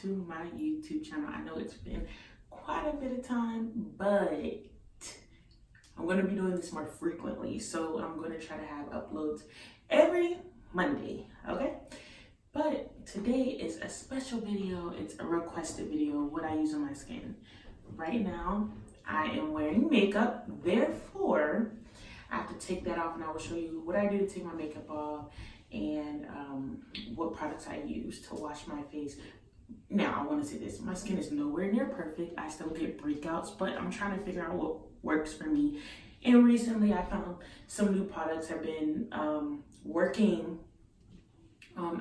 to my YouTube channel. I know it's been quite a bit of time, but I'm going to be doing this more frequently. So I'm going to try to have uploads every Monday, okay? But today is a special video. It's a requested video of what I use on my skin. Right now, I am wearing makeup. Therefore, I have to take that off and I will show you what I do to take my makeup off and what products I use to wash my face. Now, I want to say this. My skin is nowhere near perfect. I still get breakouts, but I'm trying to figure out what works for me. And recently, I found some new products have been working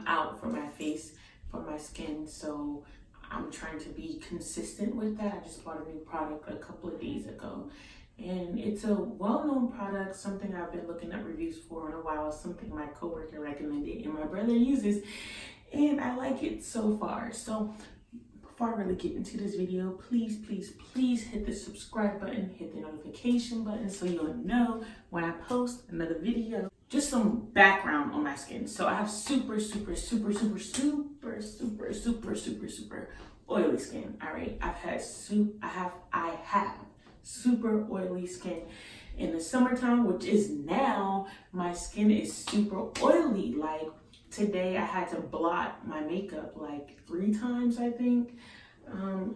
out for my face, for my skin. So I'm trying to be consistent with that. I just bought a new product a couple of days ago. And it's a well-known product, something I've been looking at reviews for in a while, something my coworker recommended and my brother uses, and I like it so far. So before I really get into this video, please hit the subscribe button, hit the notification button so you'll know when I post another video. Just some background on my skin. So I have super oily skin. All right, I have super oily skin. In the summertime, which is now, my skin is super oily. Like today I had to blot my makeup like 3 times, I think.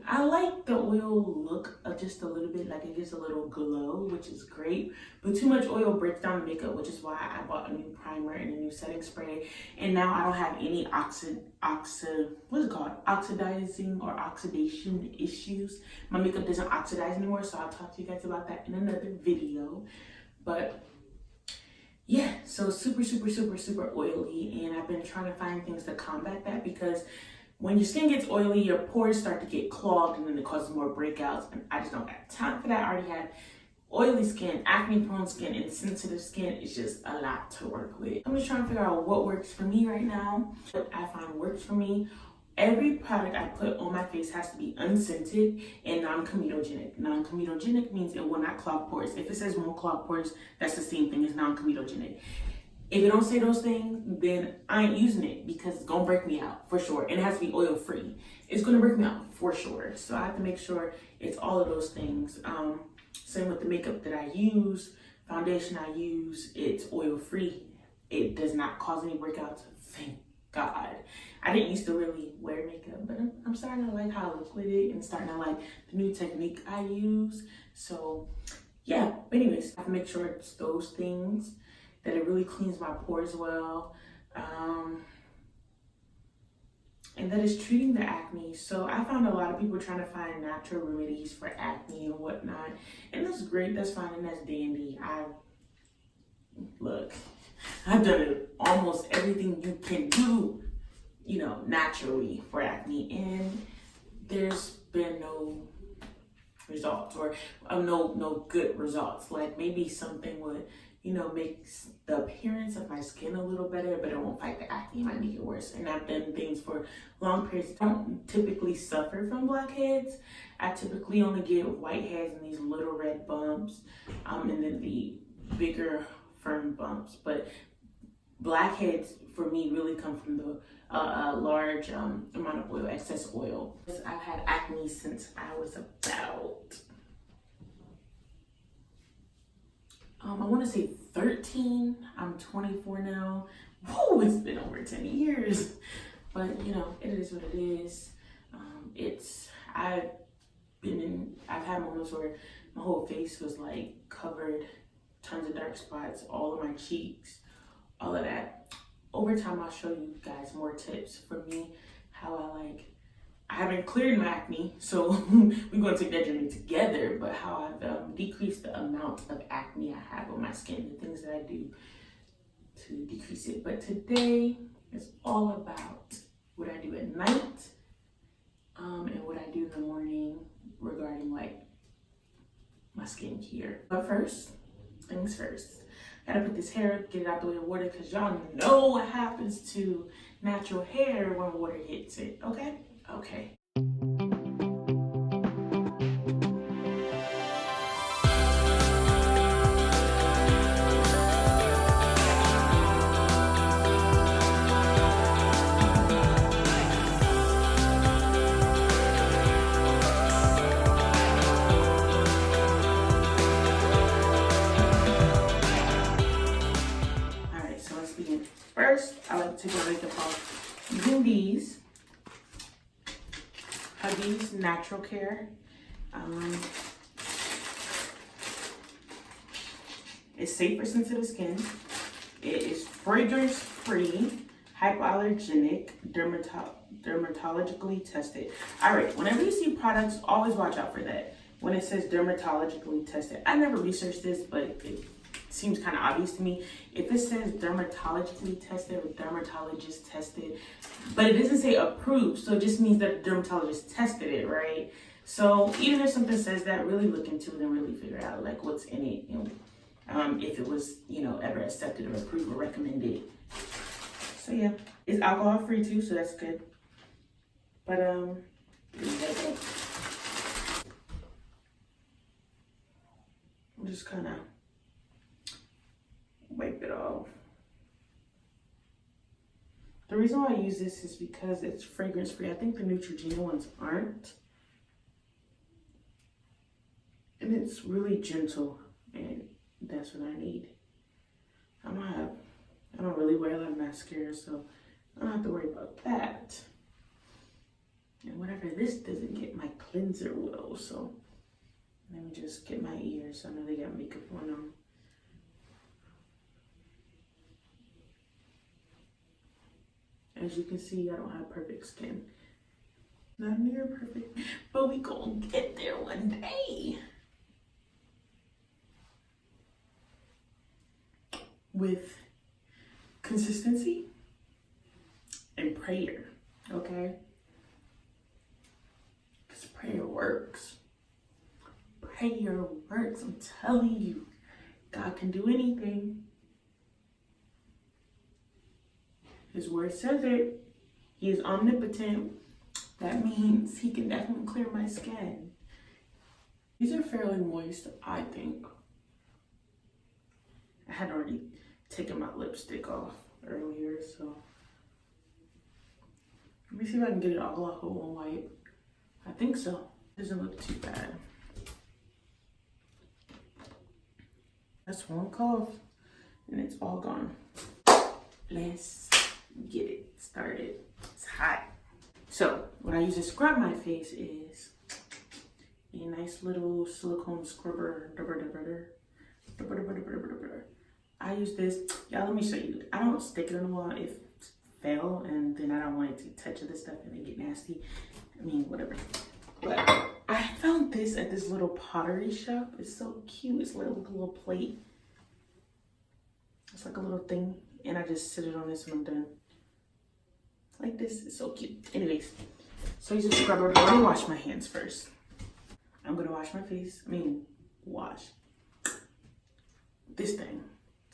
I like the oil look of just a little bit, like it gives a little glow, which is great. But too much oil breaks down the makeup, which is why I bought a new primer and a new setting spray. And now I don't have any oxidizing or oxidation issues. My makeup doesn't oxidize anymore, so I'll talk to you guys about that in another video. But yeah, so super oily, and I've been trying to find things to combat that, because when your skin gets oily, your pores start to get clogged and then it causes more breakouts, and I just don't have time for that. I already have oily skin, acne prone skin, and sensitive skin. It's just a lot to work with. I'm just trying to figure out what works for me right now, what I find works for me. Every product I put on my face has to be unscented and non-comedogenic. Non-comedogenic means it will not clog pores. If it says won't clog pores, that's the same thing as non-comedogenic. If it don't say those things, then I ain't using it, because it's gonna break me out for sure. And it has to be oil free. It's gonna break me out for sure. So I have to make sure it's all of those things. Same with the makeup that I use, foundation I use, it's oil free. It does not cause any breakouts, thank God. I didn't used to really wear makeup, but I'm starting to like how I look with it and starting to like the new technique I use. So yeah, but anyways, I have to make sure it's those things, that it really cleans my pores well, and that is treating the acne. So I found a lot of people trying to find natural remedies for acne and whatnot, and that's great, that's fine, and that's dandy. I've done it, almost everything you can do, you know, naturally for acne, and there's been no results, or no good results. Like maybe something would, you know, makes the appearance of my skin a little better, but it won't fight the acne, it might make it worse. And I've done things for long periods. I don't typically suffer from blackheads. I typically only get whiteheads and these little red bumps, and then the bigger firm bumps. But blackheads for me really come from the large amount of oil, excess oil. I've had acne since I was about, I want to say 13. I'm 24 now. Woo, it's been over 10 years. But you know, it is what it is. I've had moments where my whole face was like covered, tons of dark spots, all of my cheeks, all of that. Over time, I'll show you guys more tips for me, how I haven't cleared my acne, so we're going to take that journey together, but how I've decreased the amount of acne I have on my skin, the things that I do to decrease it. But today is all about what I do at night, and what I do in the morning regarding like my skincare. But first things first, gotta put this hair up, get it out the way of water, because y'all know what happens to natural hair when water hits it, okay? Okay. First, I like to take my makeup off using these. Huggies Natural Care. It's safe for sensitive skin. It is fragrance free, hypoallergenic, dermatologically tested. All right, whenever you see products, always watch out for that. When it says dermatologically tested, I never researched this, but it seems kind of obvious to me. If it says dermatologically tested or dermatologist tested, but it doesn't say approved, so it just means that a dermatologist tested it, right? So even if something says that, really look into it and really figure out like what's in it, you know, if it was, you know, ever accepted or approved or recommended. So yeah, it's alcohol free too, so that's good. But I'm just kind of wipe it off. The reason why I use this is because it's fragrance free. I think the Neutrogena ones aren't. And it's really gentle, and that's what I need. I don't really wear a lot of mascara, so I don't have to worry about that. And whatever, this doesn't get my cleanser well, so let me just get my ears. I know they got makeup on them. As you can see, I don't have perfect skin. Not near perfect, but we gonna get there one day. With consistency and prayer, okay? Because prayer works. Prayer works, I'm telling you. God can do anything. His word says it. He is omnipotent. That means he can definitely clear my skin. These are fairly moist, I think. I had already taken my lipstick off earlier, so let me see if I can get it all off with one wipe. I think so. Doesn't look too bad. That's one cough, and it's all gone. Let's get it started. It's hot. So what I use to scrub my face is a nice little silicone scrubber. I use this. Y'all, let me show you. I don't stick it on the wall if it fell, and then I don't want it to touch other stuff and then get nasty. I mean, whatever. But I found this at this little pottery shop. It's so cute. It's like a little plate. It's like a little thing, and I just sit it on this when I'm done. Like this. It's so cute. Anyways, so I use a scrubber, but let me wash my hands first. I'm gonna wash my face. Wash this thing.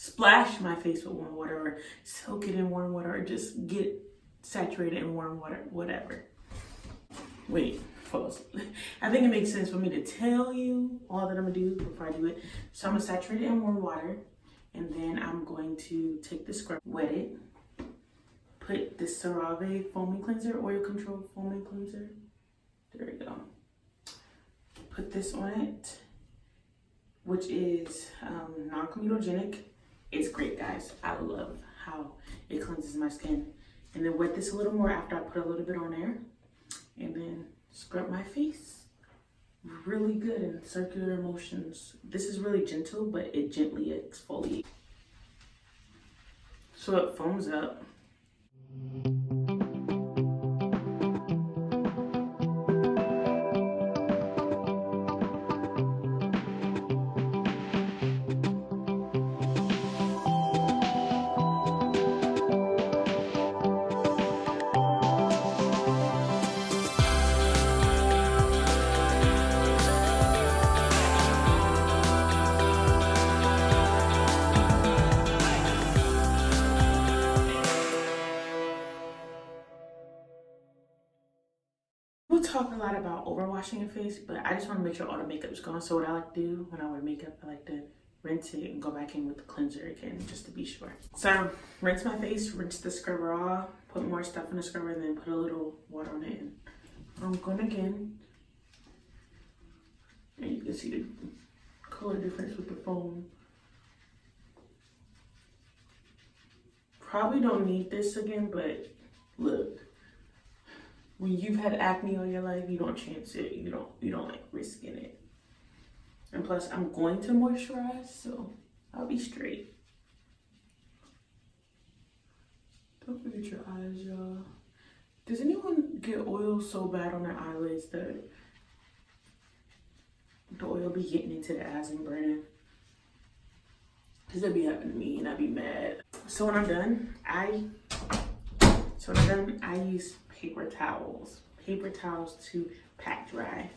Splash my face with warm water, or soak it in warm water, or just get saturated in warm water, whatever. Wait, pause. I think it makes sense for me to tell you all that I'm gonna do before I do it. So I'm gonna saturate it in warm water, and then I'm going to take the scrub, wet it, put the CeraVe foaming cleanser, oil control foaming cleanser. There we go. Put this on it, which is non-comedogenic. It's great, guys. I love how it cleanses my skin. And then wet this a little more after I put a little bit on there. And then scrub my face really good in circular motions. This is really gentle, but it gently exfoliates. So it foams up. We'll talk a lot about overwashing your face, but I just want to make sure all the makeup's gone. So what I like to do when I wear makeup, I like to rinse it and go back in with the cleanser again, just to be sure. So rinse my face, rinse the scrubber off, put more stuff in the scrubber, and then put a little water on it. And I'm going again. And you can see the color difference with the foam. probably don't need this again, but look, when you've had acne all your life, you don't chance it. You don't like risking it. And plus, I'm going to moisturize, so I'll be straight. Don't forget your eyes, y'all. Does anyone get oil so bad on their eyelids that the oil be getting into the eyes and burning? Cause that'd be happening to me and I'd be mad. So when I'm done, I use paper towels. Paper towels to pat dry.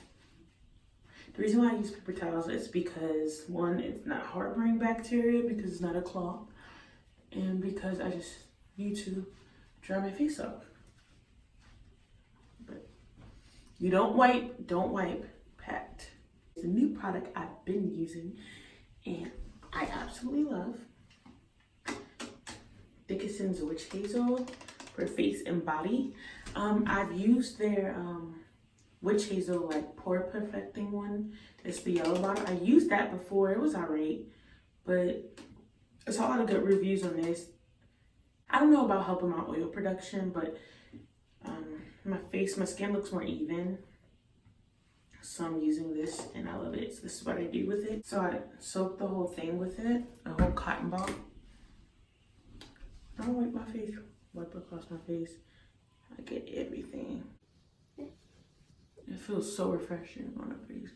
The reason why I use paper towels is because one, it's not harboring bacteria because it's not a cloth, and because I just need to dry my face off. But you don't wipe, pat. It's a new product I've been using and I absolutely love. Dickinson's Witch Hazel for face and body. I've used their Witch Hazel like pore perfecting one. It's the yellow bottle. I used that before. It was alright, but I saw a lot of good reviews on this. I don't know about helping my oil production, but my skin looks more even. So I'm using this and I love it. So this is what I do with it. So I soak the whole thing with it, a whole cotton ball. I don't wipe my face, wipe across my face. I get everything. It feels so refreshing on the face.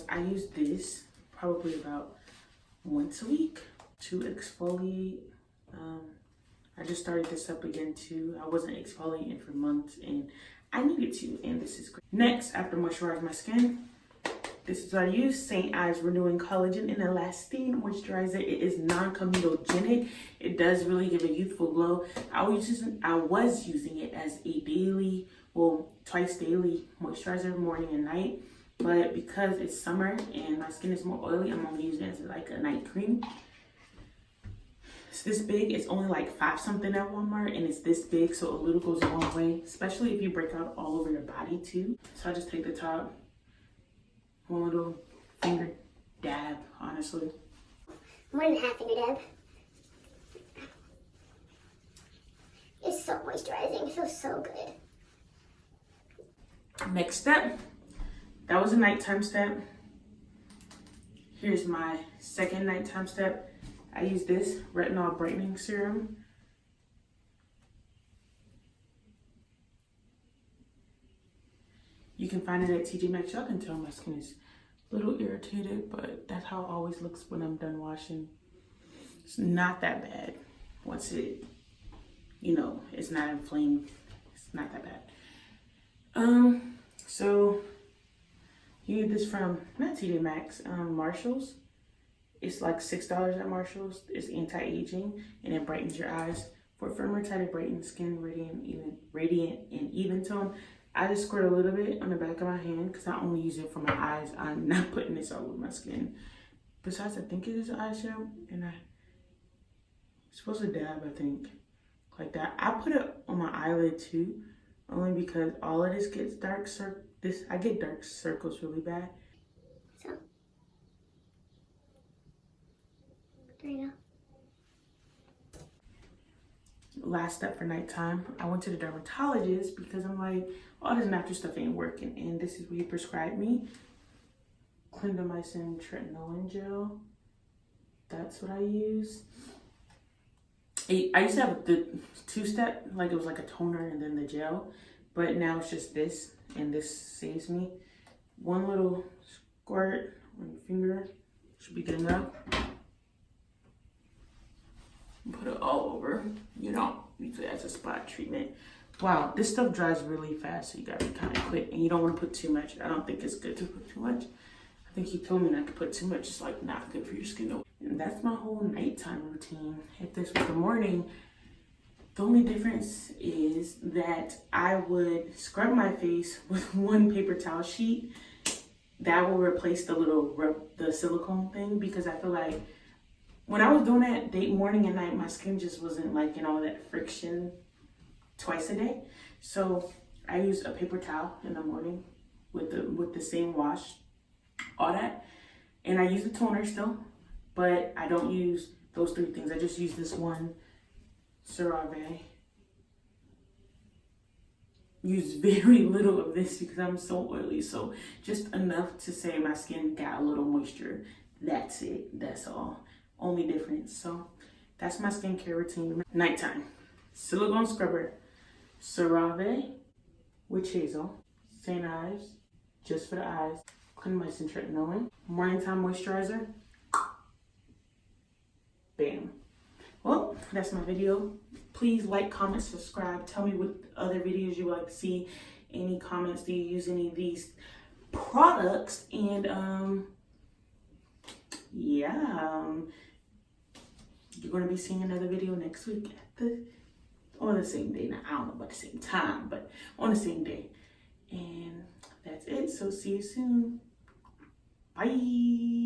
I use this probably about once a week to exfoliate. I just started this up again too. I wasn't exfoliating for months and I needed to, and this is great. Next, after moisturizing my skin, this is what I use. St. Ives Renewing Collagen and Elastine Moisturizer. It is non-comedogenic. It does really give a youthful glow. I was using it as a daily, well, twice daily moisturizer, morning and night. But because it's summer and my skin is more oily, I'm only using it as like a night cream. It's this big. It's only like 5 something at Walmart, and it's this big, so a little goes a long way, especially if you break out all over your body too. So I just take the top, one little finger dab, honestly. More than half finger dab. It's so moisturizing. It feels so good. Next step. That was a nighttime step. Here's my second nighttime step. I use this retinol brightening serum. You can find it at TJ Maxx. Y'all can tell my skin is a little irritated, but that's how it always looks when I'm done washing. It's not that bad. Once it, it's not inflamed, it's not that bad. So you get this from, not TJ Maxx, Marshall's. It's like $6 at Marshall's. It's anti-aging and it brightens your eyes. For firmer, tighter, brightened skin, radiant and even tone. I just squirt a little bit on the back of my hand because I only use it for my eyes. I'm not putting this all over my skin. Besides, I think it is an eyeshadow, and I'm supposed to dab, I think, like that. I put it on my eyelid too, only because all of this gets dark circles. I get dark circles really bad. So, there you go. Last step for nighttime, I went to the dermatologist because I'm like, all this natural stuff ain't working, and this is what he prescribed me. Clindamycin tretinoin gel. That's what I use. I used to have the 2-step, like it was like a toner and then the gel, but now it's just this, and this saves me. One little squirt on your finger should be good enough. Put it all over. You don't use it as a spot treatment. Wow, this stuff dries really fast, so you gotta be kind of quick, and you don't want to put too much. I don't think it's good to put too much. I I think he told me not to put too much. It's like not good for your skin. And that's my whole nighttime routine. If this was the morning, the only difference is that I would scrub my face with one paper towel sheet. That will replace the silicone thing, because I feel like when I was doing that morning and night, my skin just wasn't liking all that friction twice a day. So I use a paper towel in the morning with the same wash, all that. And I use the toner still, but I don't use those three things. I just use this one CeraVe. Use very little of this because I'm so oily, so just enough to say my skin got a little moisture. That's it. That's all. Only difference. So that's my skincare routine. Nighttime, silicone scrubber, CeraVe with Hazel, St. Ives, just for the eyes, clindamycin tretinoin, morning time moisturizer. Bam. Well, that's my video. Please like, comment, subscribe. Tell me what other videos you would like to see. Any comments? Do you use any of these products? And yeah, you're gonna be seeing another video next week on the same day. Now I don't know about the same time, but on the same day. And that's it. So see you soon. Bye.